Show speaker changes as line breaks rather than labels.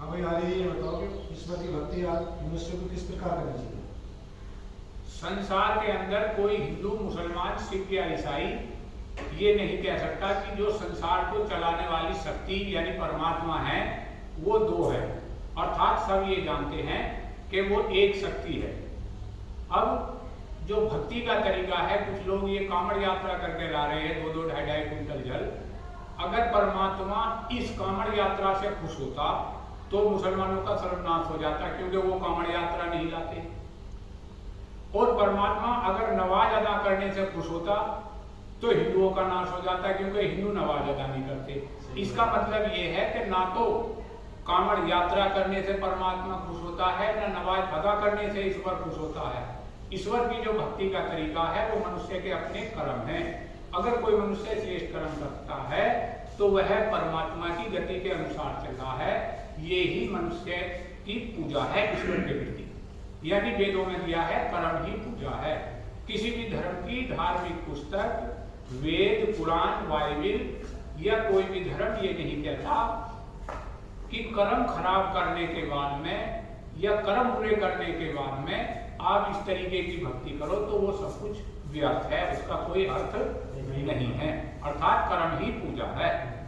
हाँ भाई, आज ये बताओ कि ईश्वर की भक्ति आज मनुष्य को किस प्रकार करनी चाहिए।
संसार के अंदर कोई हिंदू, मुसलमान, सिख या ईसाई ये नहीं कह सकता कि जो संसार को चलाने वाली शक्ति यानी परमात्मा है वो दो है, अर्थात सब ये जानते हैं कि वो एक शक्ति है। अब जो भक्ति का तरीका है, कुछ लोग ये कांवड़ यात्रा करके ला रहे हैं 2-2, 2.5 क्विंटल जल। अगर परमात्मा इस कांवड़ यात्रा से खुश होता तो मुसलमानों का सर्वनाश हो जाता, क्योंकि वो कांवड़ यात्रा नहीं लाते। और परमात्मा अगर नवाज अदा करने से खुश होता तो हिंदुओं का नाश हो जाता, क्योंकि हिंदू नवाज अदा नहीं करते। इसका मतलब ये है कि ना तो कांवड़ यात्रा करने से परमात्मा खुश होता है, न नवाज अदा करने से ईश्वर खुश होता है। ईश्वर की जो भक्ति का तरीका है वो मनुष्य के अपने कर्म हैं। अगर कोई मनुष्य श्रेष्ठ कर्म करता है तो वह परमात्मा की गति के अनुसार चल रहा है। ये ही मनुष्य की पूजा है ईश्वर के प्रति, यानी वेदों में दिया है कर्म ही पूजा है। किसी भी धर्म की धार्मिक पुस्तक, वेद, पुराण, बाइबिल या कोई भी धर्म ये नहीं कहता कि कर्म खराब करने के बाद में या कर्म पूरे करने के बाद में आप इस तरीके की भक्ति करो तो वो सब कुछ व्यर्थ है, उसका कोई अर्थ नहीं है। अर्थात कर्म ही पूजा है।